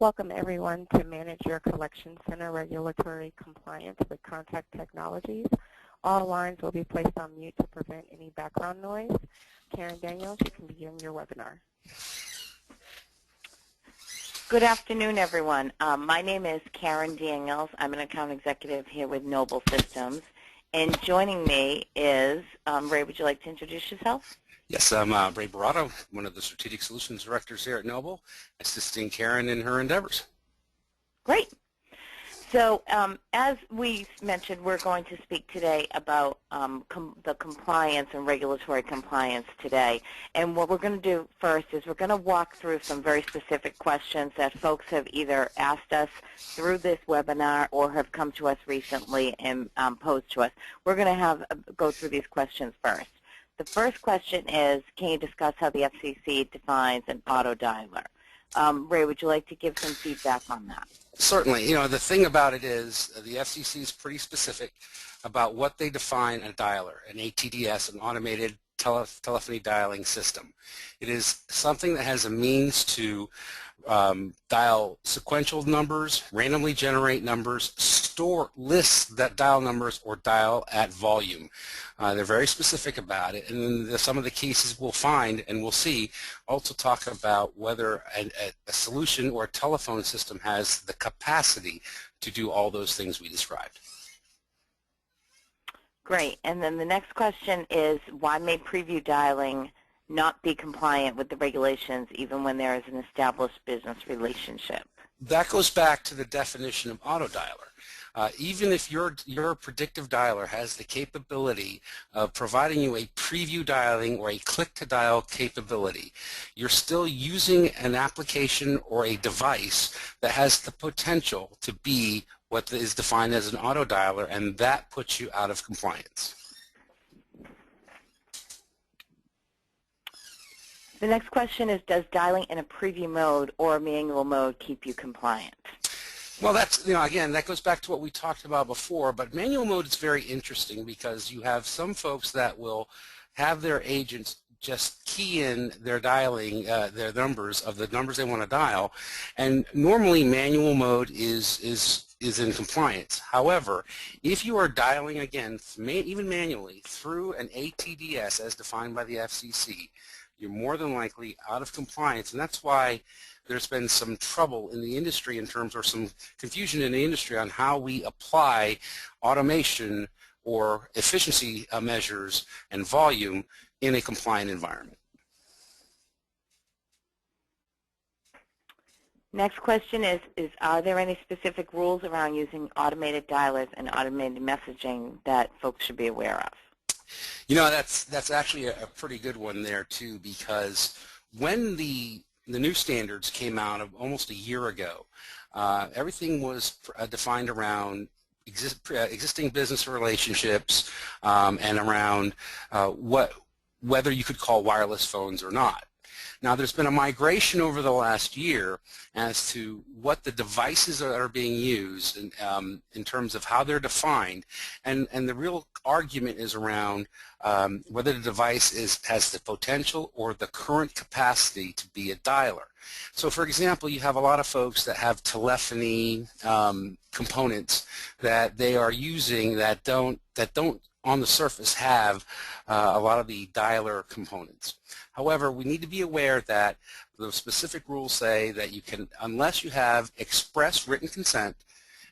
Welcome everyone to Manage Your Collection Center Regulatory Compliance with Contact Technologies. All lines will be placed on mute to prevent any background noise. Karen Daniels, you can begin your webinar. Good afternoon, everyone. My name is Karen Daniels. I'm an account executive here with Noble Systems. And joining me is, Ray, would you like to introduce yourself? Yes, I'm Ray Barato, one of the Strategic Solutions Directors here at Noble, assisting Karen in her endeavors. Great. So as we mentioned, we're going to speak today about the compliance and regulatory compliance today. And what we're going to do first is we're going to walk through some very specific questions that folks have either asked us through this webinar or have come to us recently and posed to us. We're going to go through these questions first. The first question is, can you discuss how the FCC defines an auto dialer? Ray, would you like to give some feedback on that? Certainly. You know, the thing about it is the FCC is pretty specific about what they define a dialer, an ATDS, an automated telephony dialing system. It is something that has a means to dial sequential numbers, randomly generate numbers, store lists that dial numbers, or dial at volume. They're very specific about it, and then some of the cases we'll find and we'll see also talk about whether a solution or a telephone system has the capacity to do all those things we described. Great. And then the next question is, why may preview dialing not be compliant with the regulations even when there is an established business relationship? That goes back to the definition of auto dialer. Even if your predictive dialer has the capability of providing you a preview dialing or a click-to-dial capability, you're still using an application or a device that has the potential to be what is defined as an auto dialer, and that puts you out of compliance. The next question is, does dialing in a preview mode or a manual mode keep you compliant? Well, that's, you know, again, that goes back to what we talked about before, but manual mode is very interesting because you have some folks that will have their agents just key in their dialing, their numbers of the numbers they want to dial, and normally manual mode is in compliance. However, if you are dialing, again, even manually, through an ATDS as defined by the FCC, you're more than likely out of compliance, and that's why there's been some trouble in the industry in terms, or some confusion in the industry on how we apply automation or efficiency measures and volume in a compliant environment. Next question is are there any specific rules around using automated dialers and automated messaging that folks should be aware of? You know, that's actually a pretty good one there too, because when the new standards came out almost a year ago, everything was defined around existing business relationships and around whether you could call wireless phones or not. Now, there's been a migration over the last year as to what the devices that are being used in terms of how they're defined, and the real argument is around whether the device has the potential or the current capacity to be a dialer. So, for example, you have a lot of folks that have telephony components that they are using that don't on the surface have a lot of the dialer components. However, we need to be aware that the specific rules say that you can, unless you have express written consent,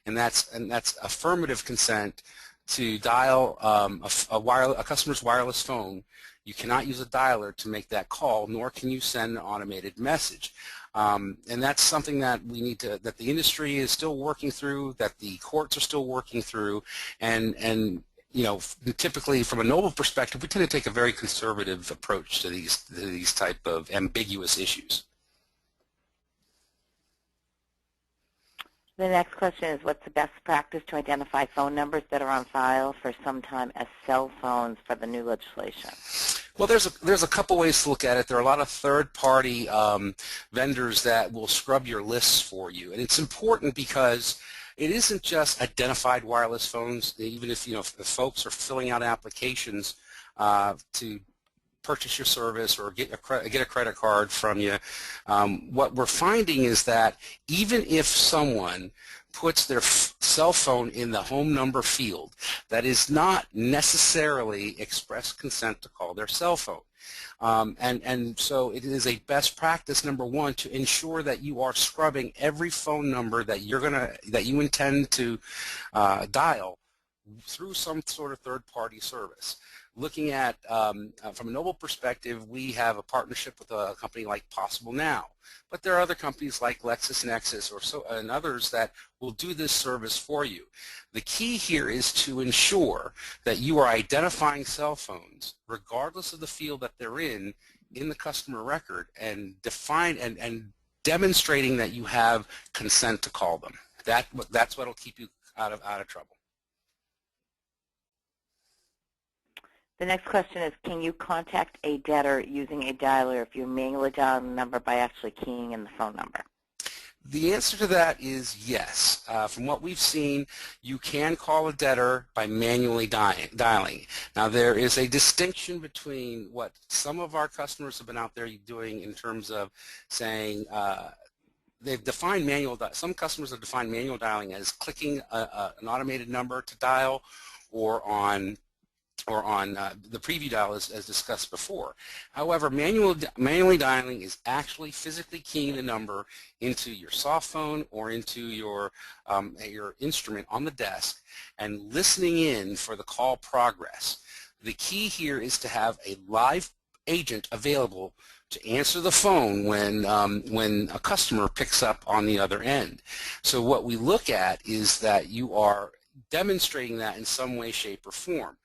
and that's affirmative consent to dial a customer's wireless phone, you cannot use a dialer to make that call, nor can you send an automated message. And that's something that that the industry is still working through, that the courts are still working through, and you know, typically from a Noble perspective, we tend to take a very conservative approach to these type of ambiguous issues. The next question is, what's the best practice to identify phone numbers that are on file for some time as cell phones for the new legislation? Well, there's a couple ways to look at it. There are a lot of third-party vendors that will scrub your lists for you, and it's important because it isn't just identified wireless phones. Even if, you know, if the folks are filling out applications to purchase your service or get a credit card from you. What we're finding is that even if someone puts their cell phone in the home number field, that is not necessarily express consent to call their cell phone. And so it is a best practice, number one, to ensure that you are scrubbing every phone number that you intend to dial through some sort of third-party service. Looking at, from a Noble perspective, we have a partnership with a company like Possible Now, but there are other companies like LexisNexis and others that will do this service for you. The key here is to ensure that you are identifying cell phones, regardless of the field that they're in the customer record, and demonstrating that you have consent to call them. That's what will keep you out of trouble. The next question is, can you contact a debtor using a dialer if you're manually dialing the number by actually keying in the phone number? The answer to that is yes. From what we've seen, you can call a debtor by manually dialing. Now, there is a distinction between what some of our customers have been out there doing in terms of saying they've defined some customers have defined manual dialing as clicking an automated number to dial, or on the preview dial as discussed before. However, manually dialing is actually physically keying the number into your soft phone or into your instrument on the desk and listening in for the call progress. The key here is to have a live agent available to answer the phone when a customer picks up on the other end. So what we look at is that you are demonstrating that in some way, shape, or form.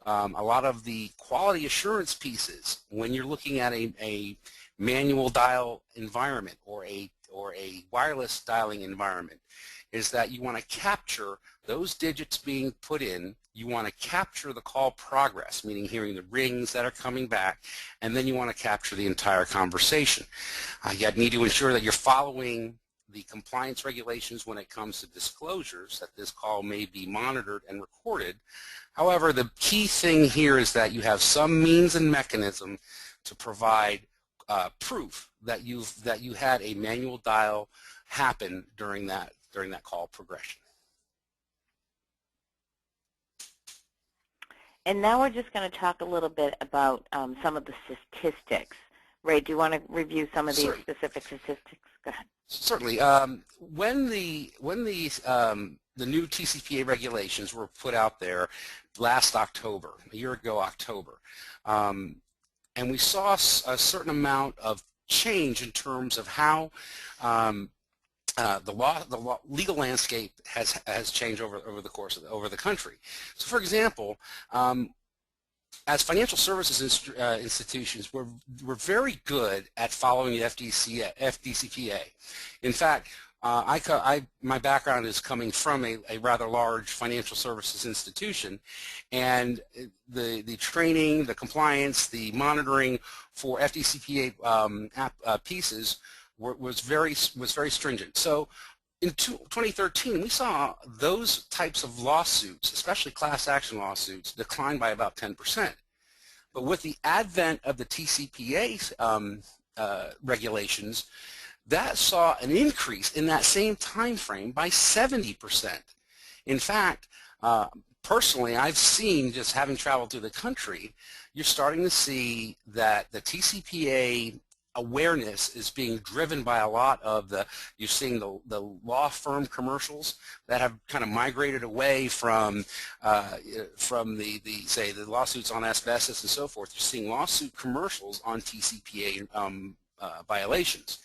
A lot of the quality assurance pieces, when you're looking at a manual dial environment or a wireless dialing environment, is that you want to capture those digits being put in. You want to capture the call progress, meaning hearing the rings that are coming back, and then you want to capture the entire conversation. You need to ensure that you're following the compliance regulations when it comes to disclosures, that this call may be monitored and recorded. However, the key thing here is that you have some means and mechanism to provide proof that you had a manual dial happen during that call progression. And now we're just going to talk a little bit about some of the statistics. Ray, do you want to review some of these specific statistics? Go ahead. Certainly. When the new TCPA regulations were put out there last October, a year ago October, and we saw a certain amount of change in terms of how the legal landscape has changed over the course of over the country. So, for example, as financial services institutions, we're very good at following the FDCPA. In fact, my background is coming from a rather large financial services institution, and the training, the compliance, the monitoring for FDCPA pieces was very stringent. So in 2013, we saw those types of lawsuits, especially class action lawsuits, decline by about 10%. But with the advent of the TCPA regulations, that saw an increase in that same time frame by 70%. In fact, personally, I've seen, just having traveled through the country, you're starting to see that the TCPA awareness is being driven by a lot of you're seeing the law firm commercials that have kind of migrated away from the lawsuits on asbestos and so forth. You're seeing lawsuit commercials on TCPA violations.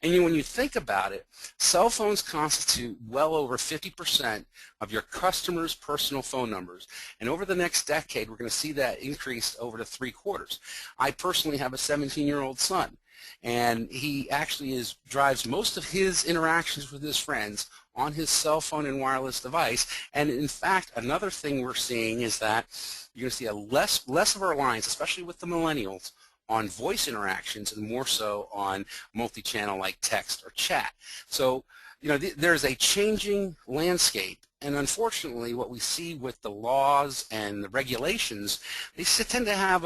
And when you think about it, cell phones constitute well over 50% of your customers' personal phone numbers. And over the next decade, we're going to see that increase over to 3/4. I personally have a 17-year-old son, and he actually drives most of his interactions with his friends on his cell phone and wireless device. And in fact, another thing we're seeing is that you're going to see less of our lines, especially with the millennials, on voice interactions and more so on multi-channel like text or chat. So, you know, there's a changing landscape, and unfortunately what we see with the laws and the regulations, they tend to have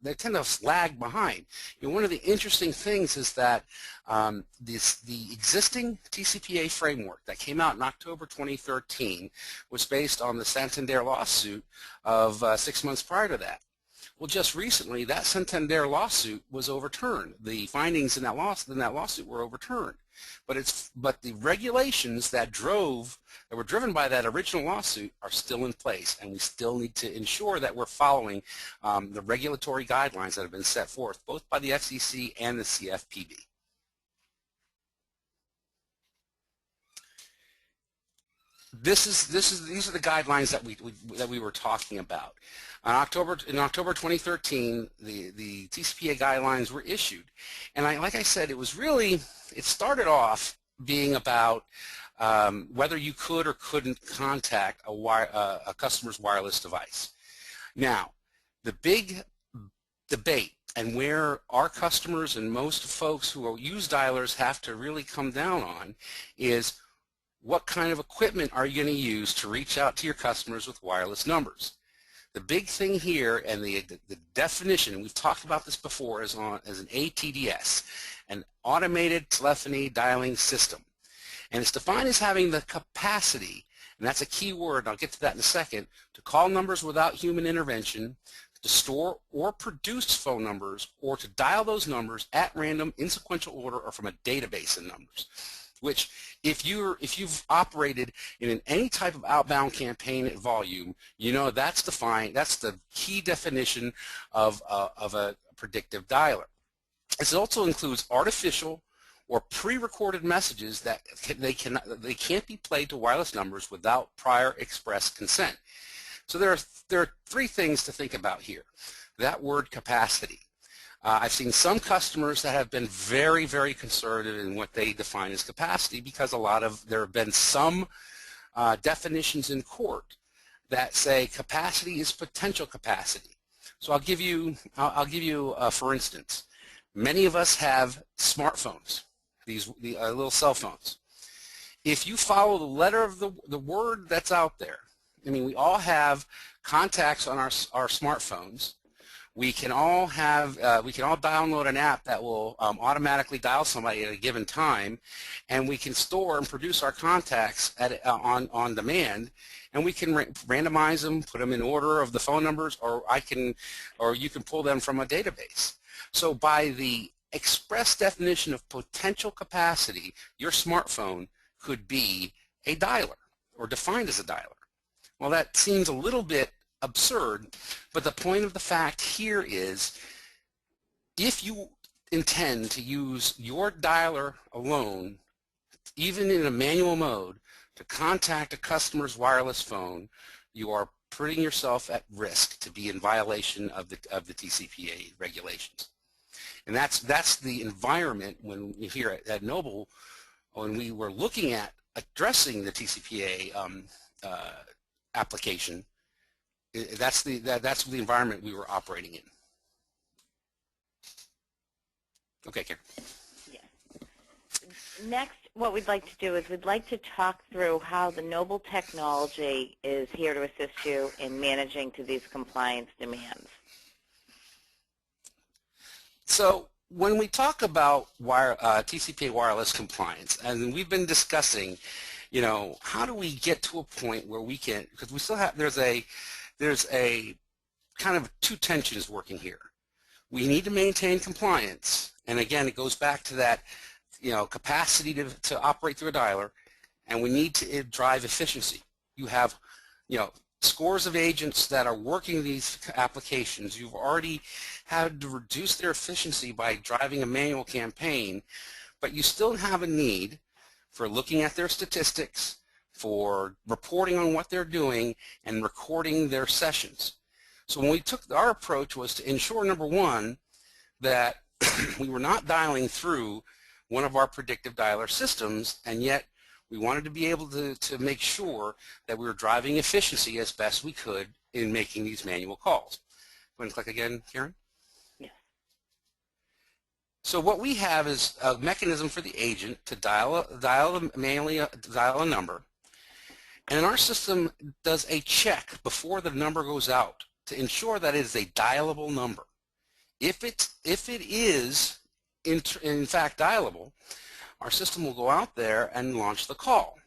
they tend to lag behind. You know, one of the interesting things is that the existing TCPA framework that came out in October 2013 was based on the Santander lawsuit of 6 months prior to that. Well, just recently, that Santander lawsuit was overturned. The findings in that lawsuit were overturned. But the regulations that were driven by that original lawsuit are still in place, and we still need to ensure that we're following the regulatory guidelines that have been set forth, both by the FCC and the CFPB. These are the guidelines that we were talking about. In October 2013, the TCPA guidelines were issued, and like I said, it started off being about whether you could or couldn't contact a customer's wireless device. Now, the big debate and where our customers and most folks who use dialers have to really come down on is what kind of equipment are you going to use to reach out to your customers with wireless numbers. The big thing here, and the definition, and we've talked about this before, is an ATDS, an automated telephony dialing system. And it's defined as having the capacity, and that's a key word, and I'll get to that in a second, to call numbers without human intervention, to store or produce phone numbers, or to dial those numbers at random in sequential order or from a database of numbers. Which, if you've operated in any type of outbound campaign at volume, you know that's the key definition of a predictive dialer. This also includes artificial or pre-recorded messages that they can't be played to wireless numbers without prior express consent. So there are three things to think about here. That word capacity. I've seen some customers that have been very, very conservative in what they define as capacity because there have been some definitions in court that say capacity is potential capacity. So I'll give you for instance, many of us have smartphones, these little cell phones. If you follow the letter of the word that's out there, I mean, we all have contacts on our smartphones. We can all download an app that will automatically dial somebody at a given time, and we can store and produce our contacts on demand, and we can randomize them, put them in order of the phone numbers, or you can pull them from a database. So by the express definition of potential capacity, your smartphone could be a dialer or defined as a dialer. Well, that seems a little bit absurd, but the point of the fact here is if you intend to use your dialer alone, even in a manual mode, to contact a customer's wireless phone, you are putting yourself at risk to be in violation of the TCPA regulations. And that's the environment when we here at Noble, when we were looking at addressing the TCPA application. That's the environment we were operating in. Okay, Karen. Yes. Next, what we'd like to do is we'd like to talk through how the Noble technology is here to assist you in managing to these compliance demands. So when we talk about TCPA wireless compliance, and we've been discussing, you know, how do we get to a point where we can, because we still have, there's a kind of two tensions working here. We need to maintain compliance, and again, it goes back to that, you know, capacity to operate through a dialer, and we need to drive efficiency. You have, you know, scores of agents that are working these applications. You've already had to reduce their efficiency by driving a manual campaign, but you still have a need for looking at their statistics, for reporting on what they're doing, and recording their sessions. So when we took, our approach was to ensure, number one, that we were not dialing through one of our predictive dialer systems, and yet we wanted to be able to make sure that we were driving efficiency as best we could in making these manual calls. Go ahead and click again, Karen. Yes. So what we have is a mechanism for the agent to manually dial a number, and our system does a check before the number goes out to ensure that it is a dialable number. If it is in fact dialable, our system will go out there and launch the call.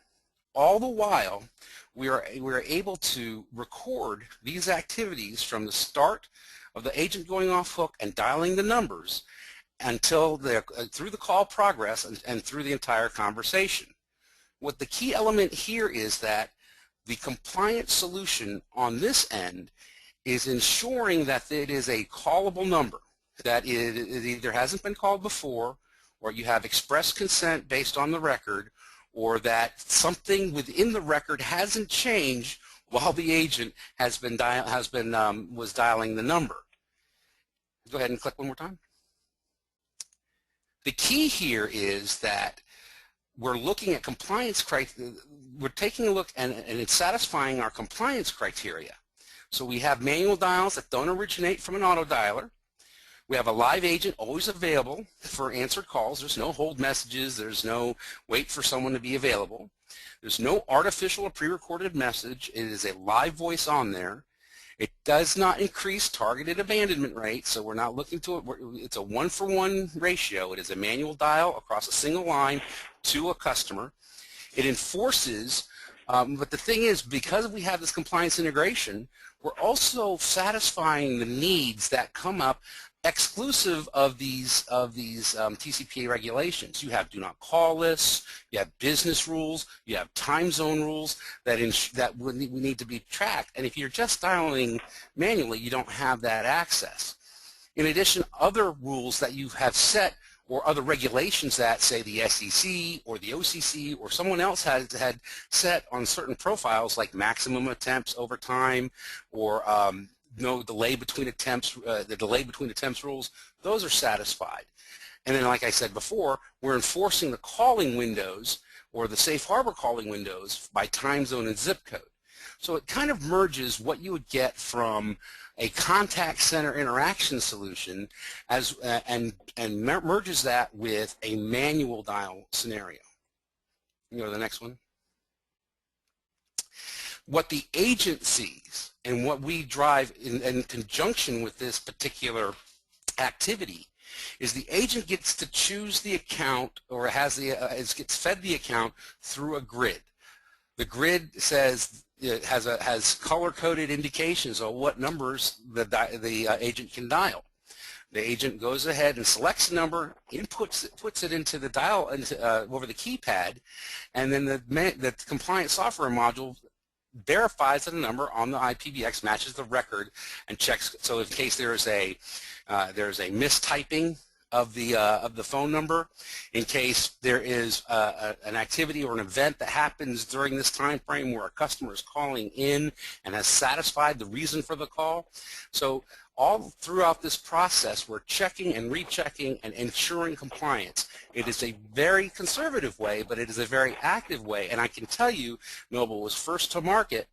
All the while, we are able to record these activities from the start of the agent going off hook and dialing the numbers until they're through the call progress and through the entire conversation. What the key element here is that the compliance solution on this end is ensuring that it is a callable number, that it either hasn't been called before, or you have express consent based on the record, or that something within the record hasn't changed while the agent was dialing the number. Go ahead and click one more time. The key here is that we're looking at compliance criteria. We're taking a look and it's satisfying our compliance criteria. So we have manual dials that don't originate from an auto dialer. We have a live agent always available for answered calls. There's no hold messages. There's no wait for someone to be available. There's no artificial or pre-recorded message. It is a live voice on there. It does not increase targeted abandonment rate, so we're not looking to it. It's a 1-for-1 ratio. It is a manual dial across a single line to a customer. It enforces, but the thing is, because we have this compliance integration, we're also satisfying the needs that come up exclusive of these TCPA regulations. You have do not call lists, you have business rules, you have time zone rules that we need to be tracked. And if you're just dialing manually, you don't have that access. In addition, other rules that you have set or other regulations that, say, the SEC or the OCC or someone else had set on certain profiles, like maximum attempts over time, or no delay between attempts, the delay between attempts rules, those are satisfied. And then, like I said before, we're enforcing the calling windows or the safe harbor calling windows by time zone and zip code. So it kind of merges what you would get from a contact center interaction solution and merges that with a manual dial scenario. You go to the next one. What the agent sees and what we drive in conjunction with this particular activity is the agent gets to choose the account, or gets fed the account through a grid. The grid says it has color-coded indications of what numbers the agent can dial. The agent goes ahead and selects a number, puts it into the dial over the keypad, and then the compliance software module verifies that the number on the IPBX matches the record and checks. So in case there's a mistyping of the phone number, in case there is an activity or an event that happens during this time frame where a customer is calling in and has satisfied the reason for the call. So all throughout this process, we're checking and rechecking and ensuring compliance. It is a very conservative way, but it is a very active way. And I can tell you, Noble was first to market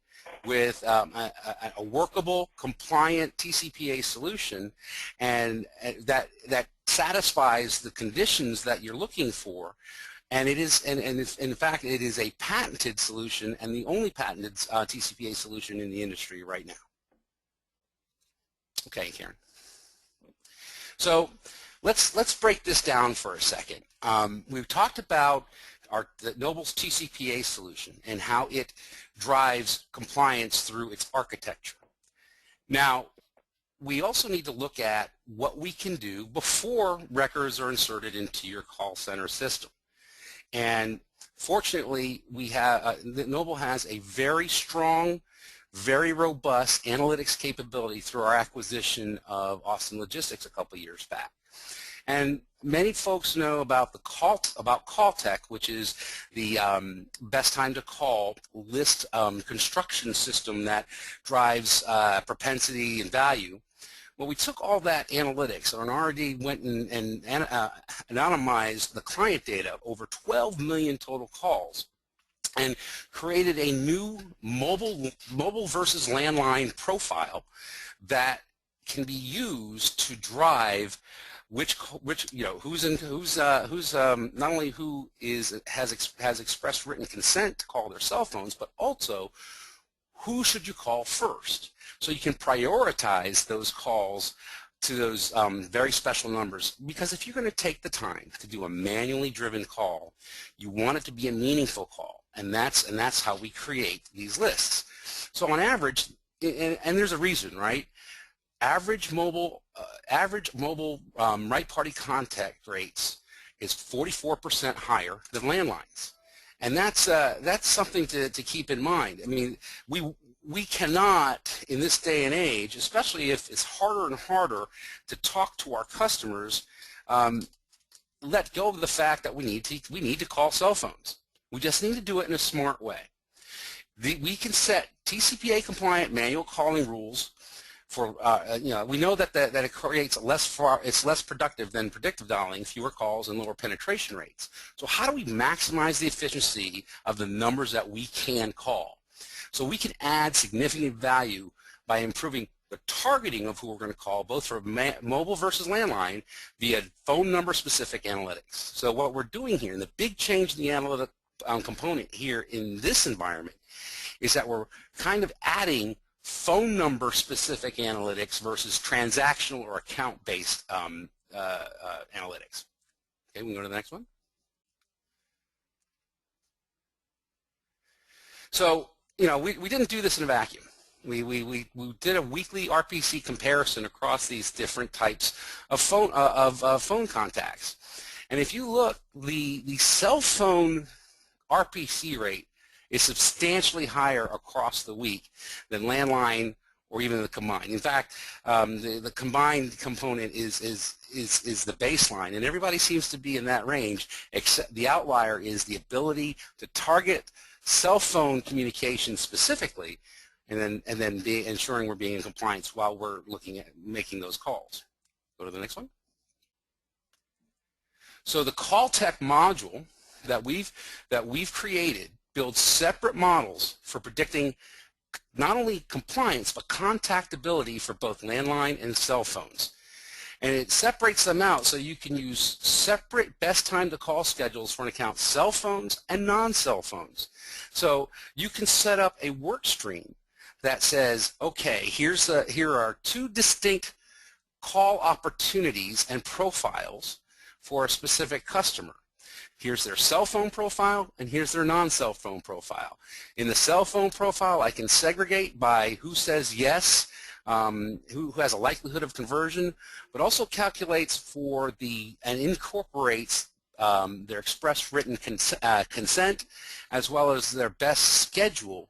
with a workable, compliant TCPA solution, and that satisfies the conditions that you're looking for. And it is, and in fact, it is a patented solution and the only patented TCPA solution in the industry right now. Okay, Karen. So let's break this down for a second. We've talked about the Noble's TCPA solution and how it drives compliance through its architecture. Now, we also need to look at what we can do before records are inserted into your call center system. And fortunately, Noble has a very strong, very robust analytics capability through our acquisition of Austin Logistics a couple years back. And many folks know about Calltech, which is the best time to call list construction system that drives propensity and value. Well, we took all that analytics and already went and anonymized the client data, over 12 million total calls, and created a new mobile versus landline profile that can be used to drive who's not only who has expressed written consent to call their cell phones, but also who should you call first. So you can prioritize those calls to those very special numbers, because if you're going to take the time to do a manually driven call, you want it to be a meaningful call, and that's how we create these lists. So on average, and there's a reason, right? Average mobile right party contact rates is 44% higher than landlines, and that's something to keep in mind. I mean, we cannot, in this day and age, especially if it's harder and harder to talk to our customers, let go of the fact that we need to call cell phones. We just need to do it in a smart way. We can set TCPA compliant manual calling rules for, we know that it creates it's less productive than predictive dialing, fewer calls and lower penetration rates. So how do we maximize the efficiency of the numbers that we can call? So we can add significant value by improving the targeting of who we're going to call, both for mobile versus landline, via phone number specific analytics. So what we're doing here, and the big change in the analytic component here in this environment, is that we're kind of adding phone number specific analytics versus transactional or account based analytics. Okay, we can go to the next one. So, we didn't do this in a vacuum. We did a weekly RPC comparison across these different types of phone contacts. And if you look, the cell phone RPC rate is substantially higher across the week than landline or even the combined. In fact, the combined component is the baseline, and everybody seems to be in that range, except the outlier is the ability to target cell phone communication specifically, and then ensuring we're being in compliance while we're looking at making those calls. Go to the next one. So the CallTech module that we've created builds separate models for predicting not only compliance but contactability for both landline and cell phones. And it separates them out so you can use separate best time to call schedules for an account cell phones and non-cell phones. So you can set up a work stream that says, okay, here are two distinct call opportunities and profiles for a specific customer. Here's their cell phone profile, and here's their non-cell phone profile. In the cell phone profile, I can segregate by who says yes, who has a likelihood of conversion, but also calculates for and incorporates their express written consent, as well as their best schedule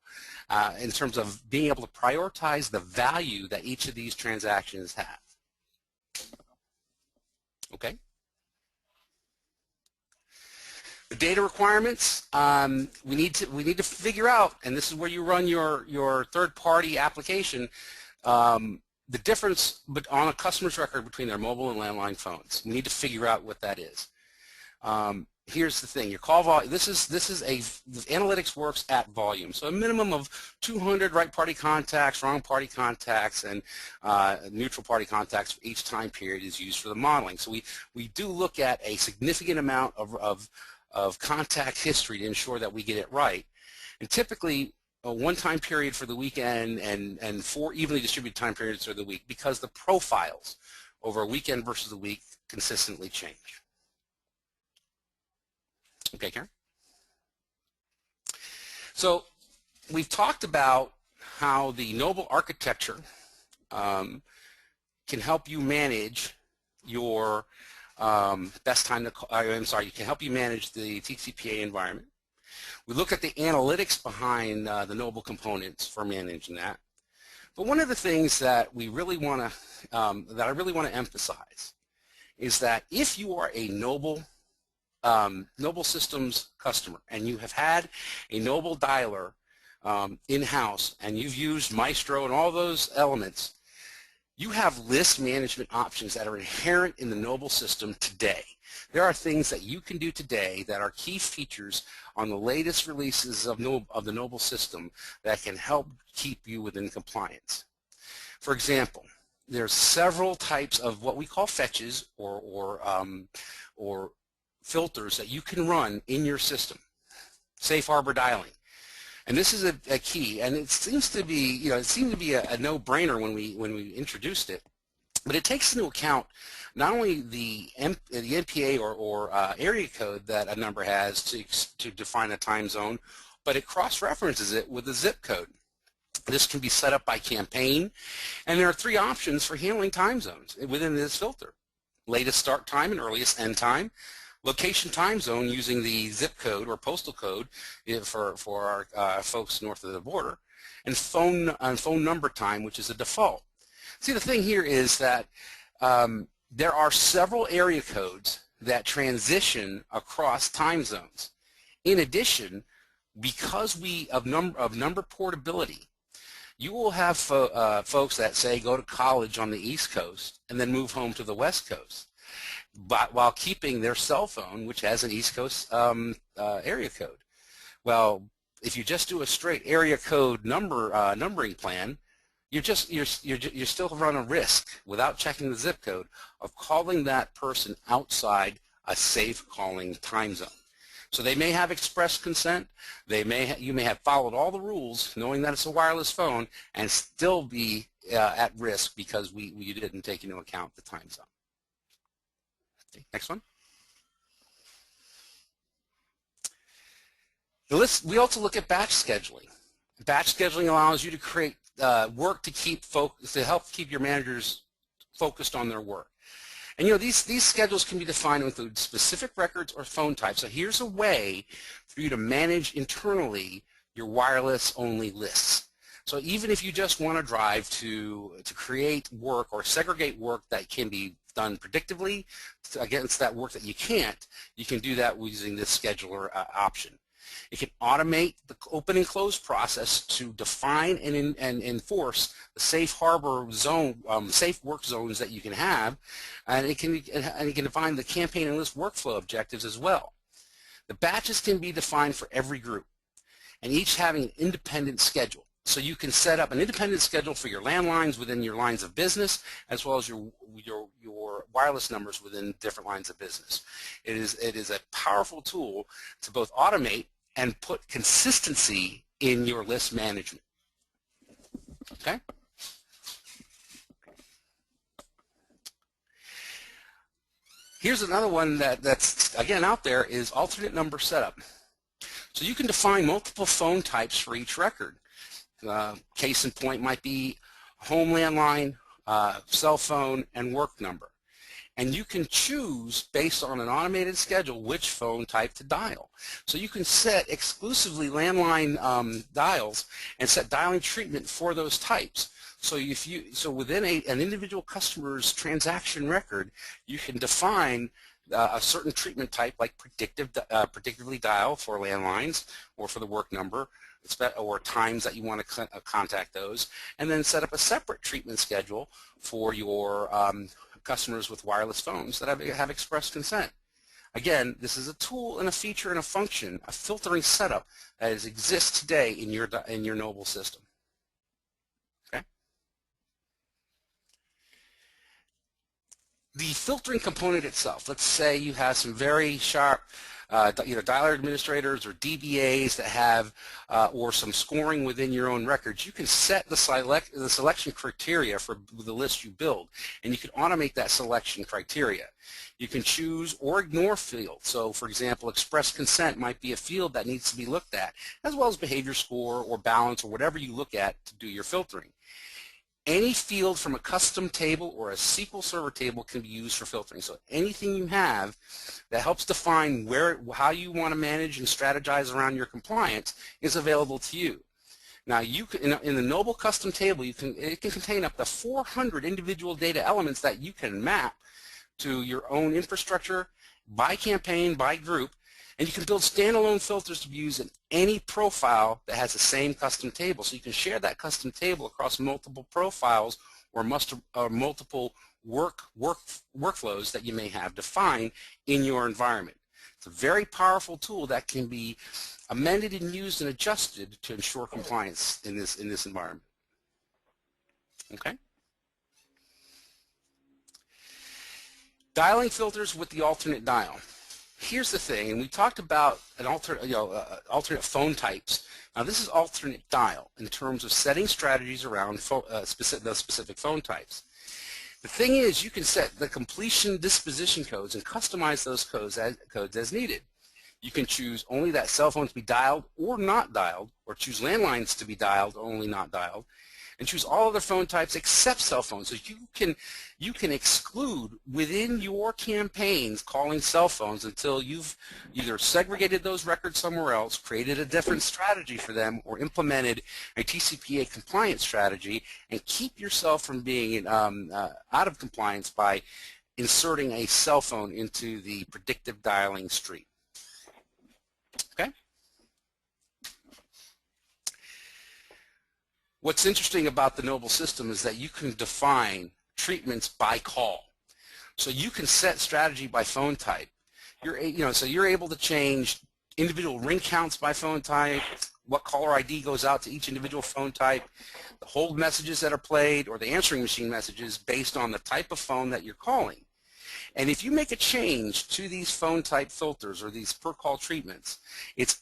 in terms of being able to prioritize the value that each of these transactions have. Okay. The data requirements, we need to figure out, and this is where you run your third-party application, the difference on a customer's record between their mobile and landline phones. We need to figure out what that is. Here's the thing: your call volume. Analytics works at volume, so a minimum of 200 right party contacts, wrong party contacts, and neutral party contacts for each time period is used for the modeling. So we do look at a significant amount of contact history to ensure that we get it right. And typically, a one-time period for the weekend and 4 evenly distributed time periods for the week, because the profiles over a weekend versus a week consistently change. Okay, Karen? So we've talked about how the Noble architecture can help you manage your best time to call, you can help you manage the TCPA environment. We look at the analytics behind the Noble components for managing that. But one of the things that we really want to, that I really want to emphasize, is that if you are a Noble Systems customer and you have had a Noble dialer in-house and you've used Maestro and all those elements, you have list management options that are inherent in the Noble system today. There are things that you can do today that are key features on the latest releases of the Noble system that can help keep you within compliance. For example, there's several types of what we call fetches or filters that you can run in your system. Safe harbor dialing. And this is a key, and it seems to be, it seemed to be a no-brainer when we introduced it, but it takes into account not only the NPA or area code that a number has to define a time zone, but it cross-references it with the zip code. This can be set up by campaign, and there are 3 options for handling time zones within this filter: latest start time and earliest end time, location time zone using the zip code or postal code for our folks north of the border, and phone number time, which is a default. See, the thing here is that there are several area codes that transition across time zones. In addition, because of number portability, you will have folks that say go to college on the East Coast and then move home to the West Coast, but while keeping their cell phone, which has an East Coast area code. Well, if you just do a straight area code numbering plan, you're still run a risk, without checking the zip code, of calling that person outside a safe calling time zone. So they may have express consent, you may have followed all the rules knowing that it's a wireless phone, and still be at risk because we didn't take into account the time zone. Okay, next one. The list, we also look at batch scheduling. Batch scheduling allows you to create work to help keep your managers focused on their work. And these schedules can be defined to include specific records or phone types. So here's a way for you to manage internally your wireless only lists. So even if you just want to drive to create work or segregate work that can be done predictably against that work that you can't, you can do that using this scheduler option. It can automate the open and close process to define and enforce the safe harbor zone, safe work zones that you can have, and it can define the campaign and list workflow objectives as well. The batches can be defined for every group, and each having an independent schedule. So you can set up an independent schedule for your landlines within your lines of business, as well as your wireless numbers within different lines of business. It is a powerful tool to both automate and put consistency in your list management. Okay? Here's another one that's again out there, is alternate number setup. So you can define multiple phone types for each record. Case in point might be home landline, cell phone, and work number. And you can choose, based on an automated schedule, which phone type to dial. So you can set exclusively landline dials and set dialing treatment for those types. So within an individual customer's transaction record, you can define a certain treatment type, like predictively dial for landlines or for the work number, or times that you want to contact those, and then set up a separate treatment schedule for your customers with wireless phones that have express consent. Again, this is a tool and a feature and a function, a filtering setup that exists today in your Noble system. Okay. The filtering component itself. Let's say you have some very sharp either dialer administrators or DBAs that have, or some scoring within your own records. You can set the selection criteria for the list you build, and you can automate that selection criteria. You can choose or ignore fields. So, for example, express consent might be a field that needs to be looked at, as well as behavior score or balance or whatever you look at to do your filtering. Any field from a custom table or a SQL Server table can be used for filtering. So anything you have that helps define how you want to manage and strategize around your compliance is available to you. Now, you can, in the Noble custom table, it can contain up to 400 individual data elements that you can map to your own infrastructure by campaign, by group, and you can build standalone filters to be used in any profile that has the same custom table. So you can share that custom table across multiple profiles or multiple workflows that you may have defined in your environment. It's a very powerful tool that can be amended and used and adjusted to ensure compliance in this environment. Okay. Dialing filters with the alternate dial. Here's the thing, and we talked about an alternate phone types. Now this is alternate dial in terms of setting strategies around those specific phone types. The thing is, you can set the completion disposition codes and customize those codes as needed. You can choose only that cell phone to be dialed or not dialed, or choose landlines to be dialed or only not dialed, and choose all other phone types except cell phones. So you can exclude within your campaigns calling cell phones until you've either segregated those records somewhere else, created a different strategy for them, or implemented a TCPA compliance strategy, and keep yourself from being out of compliance by inserting a cell phone into the predictive dialing stream. Okay? What's interesting about the Noble system is that you can define treatments by call. So you can set strategy by phone type. So you're able to change individual ring counts by phone type, what caller ID goes out to each individual phone type, the hold messages that are played, or the answering machine messages based on the type of phone that you're calling. And if you make a change to these phone type filters or these per call treatments, it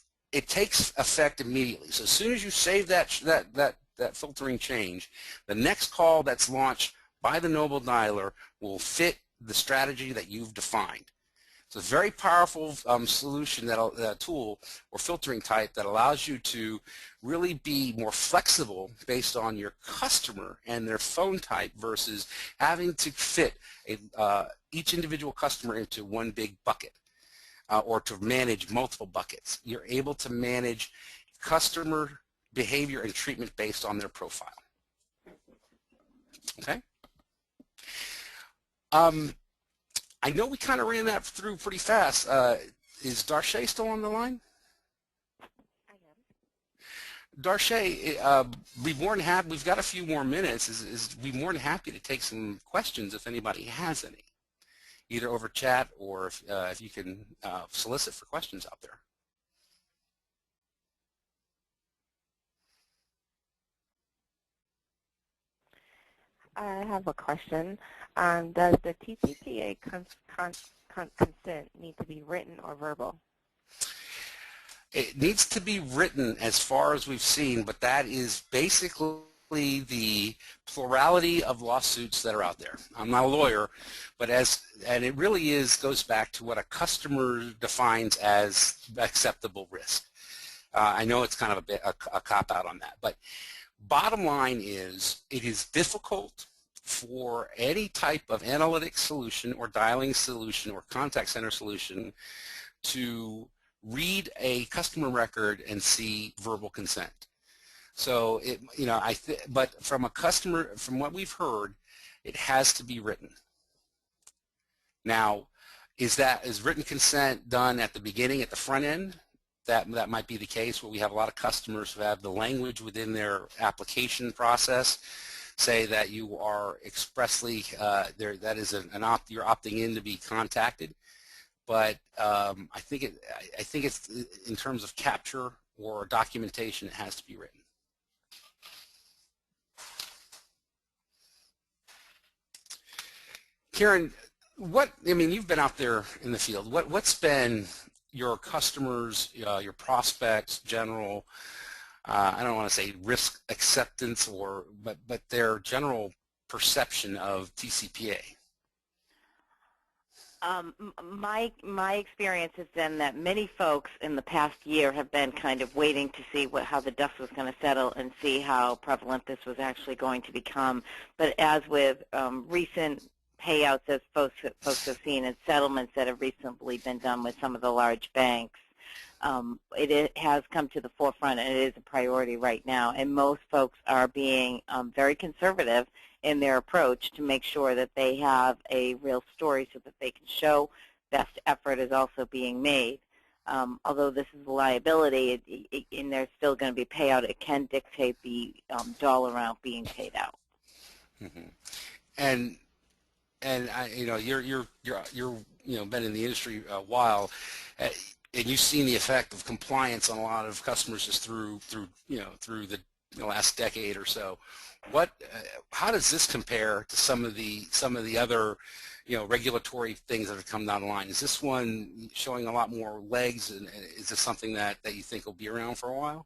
takes effect immediately. So as soon as you save that filtering change, the next call that's launched by the Noble dialer will fit the strategy that you've defined. It's a very powerful solution, tool or filtering type that allows you to really be more flexible based on your customer and their phone type versus having to fit each individual customer into one big bucket or to manage multiple buckets. You're able to manage customer behavior and treatment based on their profile. Okay? I know we kind of ran that through pretty fast. Is Darche still on the line? I am. Darche, we've got a few more minutes. We'd be more than happy to take some questions if anybody has any, either over chat or if you can solicit for questions out there. I have a question. Does the TCPA consent need to be written or verbal? It needs to be written as far as we've seen, but that is basically the plurality of lawsuits that are out there. I'm not a lawyer, but and it really goes back to what a customer defines as acceptable risk. I know it's kind of a cop-out on that, but bottom line is it is difficult for any type of analytic solution or dialing solution or contact center solution to read a customer record and see verbal consent. So but from what we've heard, it has to be written. Now, is written consent done at the beginning, at the front end? That might be the case where we have a lot of customers who have the language within their application process say that you are expressly you're opting in to be contacted. But I think it's in terms of capture or documentation, it has to be written. Karen, you've been out there in the field. What's been your customers, your prospects, general, I don't want to say risk acceptance, but their general perception of TCPA? My experience has been that many folks in the past year have been kind of waiting to see how the dust was going to settle and see how prevalent this was actually going to become. But as with recent payouts, as folks have seen, and settlements that have recently been done with some of the large banks, it has come to the forefront, and it is a priority right now. And most folks are being very conservative in their approach to make sure that they have a real story so that they can show best effort is also being made. Although this is a liability, and there's still going to be payout, it can dictate the dollar amount being paid out. Mm-hmm. And you're been in the industry a while, and you've seen the effect of compliance on a lot of customers just through the last decade or so. How does this compare to some of the other regulatory things that have come down the line. Is this one showing a lot more legs, and is this something that you think will be around for a while?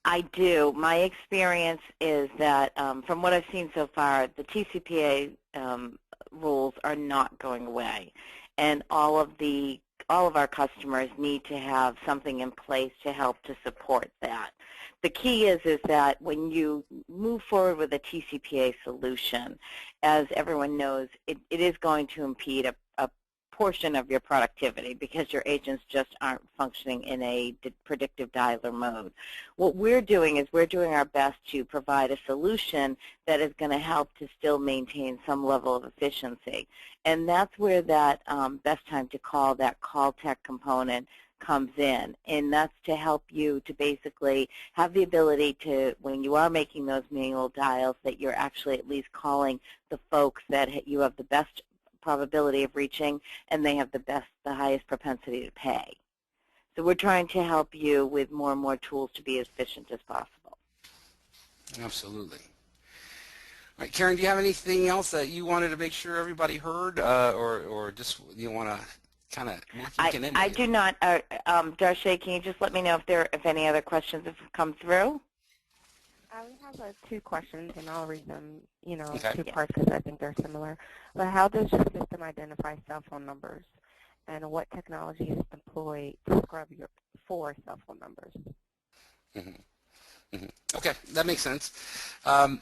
I do. My experience is that from what I've seen so far, the TCPA rules are not going away, and all of our customers need to have something in place to help to support that. The key is that when you move forward with a TCPA solution, as everyone knows, it is going to impede a portion of your productivity because your agents just aren't functioning in a predictive dialer mode. What we're doing is we're doing our best to provide a solution that is going to help to still maintain some level of efficiency. And that's where that best time to call, that call tech component comes in, and that's to help you to basically have the ability to, when you are making those manual dials, that you're actually at least calling the folks that you have the best probability of reaching, and they have the highest propensity to pay. So we're trying to help you with more and more tools to be as efficient as possible. Absolutely. All right, Karen, do you have anything else that you wanted to make sure everybody heard, or just you want to kind of? I do not. Darshé, can you just let me know if any other questions have come through? We have 2 questions, and I'll read them, Okay. 2 parts because I think they're similar. But how does your system identify cell phone numbers, and what technology is deployed to scrub for cell phone numbers? Mm-hmm. Mm-hmm. Okay, that makes sense. Our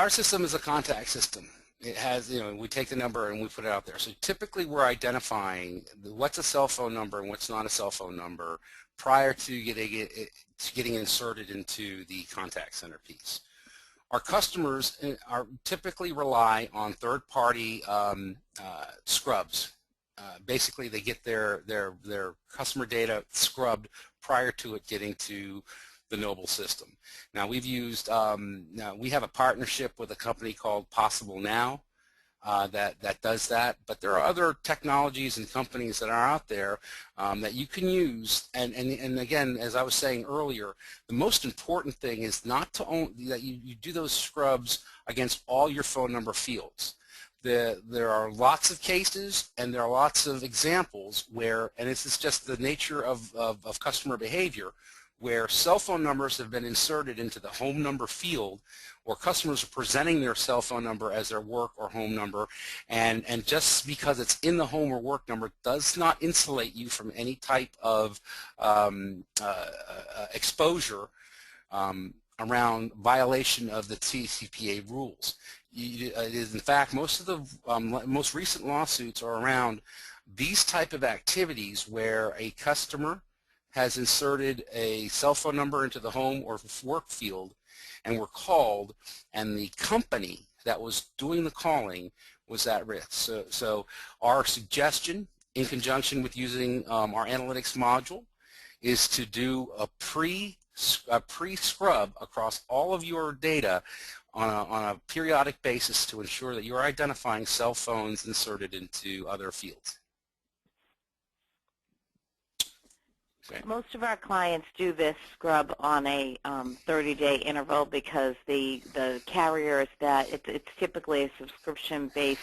system is a contact system. It has, we take the number and we put it out there. So typically we're identifying what's a cell phone number and what's not a cell phone number prior to getting inserted into the contact center piece. Our customers typically rely on third-party scrubs. Basically, they get their customer data scrubbed prior to it getting to the Noble system. Now we have a partnership with a company called Possible Now that does that, but there are other technologies and companies that are out there that you can use, and again, as I was saying earlier, the most important thing is not to that you do those scrubs against all your phone number fields. There are lots of cases and there are lots of examples where, and this is just the nature of customer behavior, where cell phone numbers have been inserted into the home number field, or customers are presenting their cell phone number as their work or home number, and just because it's in the home or work number does not insulate you from any type of exposure around violation of the TCPA rules. It is, in fact, most of the most recent lawsuits are around these type of activities where a customer has inserted a cell phone number into the home or work field and were called, and the company that was doing the calling was at risk. So our suggestion, in conjunction with using our analytics module, is to do a pre-scrub across all of your data on a periodic basis to ensure that you're identifying cell phones inserted into other fields. Okay. Most of our clients do this scrub on a 30-day interval because the carriers that it's typically a subscription-based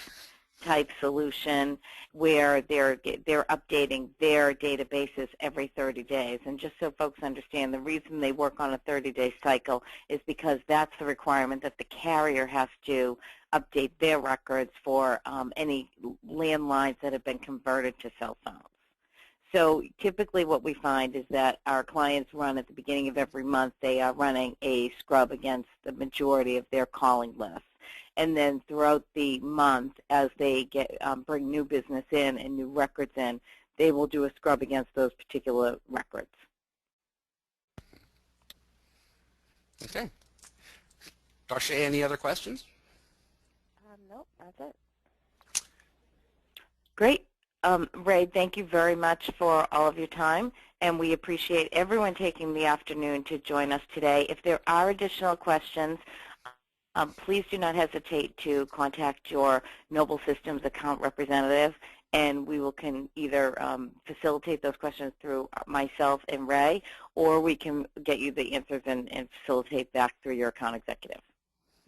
type solution where they're updating their databases every 30 days. And just so folks understand, the reason they work on a 30-day cycle is because that's the requirement that the carrier has to update their records for any landlines that have been converted to cell phones. So typically what we find is that our clients run at the beginning of every month, they are running a scrub against the majority of their calling lists. And then throughout the month, as they bring new business in and new records in, they will do a scrub against those particular records. Okay. Darshé, any other questions? Nope, that's it. Great. Ray, thank you very much for all of your time, and we appreciate everyone taking the afternoon to join us today. If there are additional questions, please do not hesitate to contact your Noble Systems account representative, and we can either facilitate those questions through myself and Ray, or we can get you the answers and facilitate back through your account executive.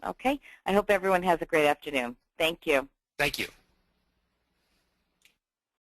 Okay? I hope everyone has a great afternoon. Thank you. Thank you.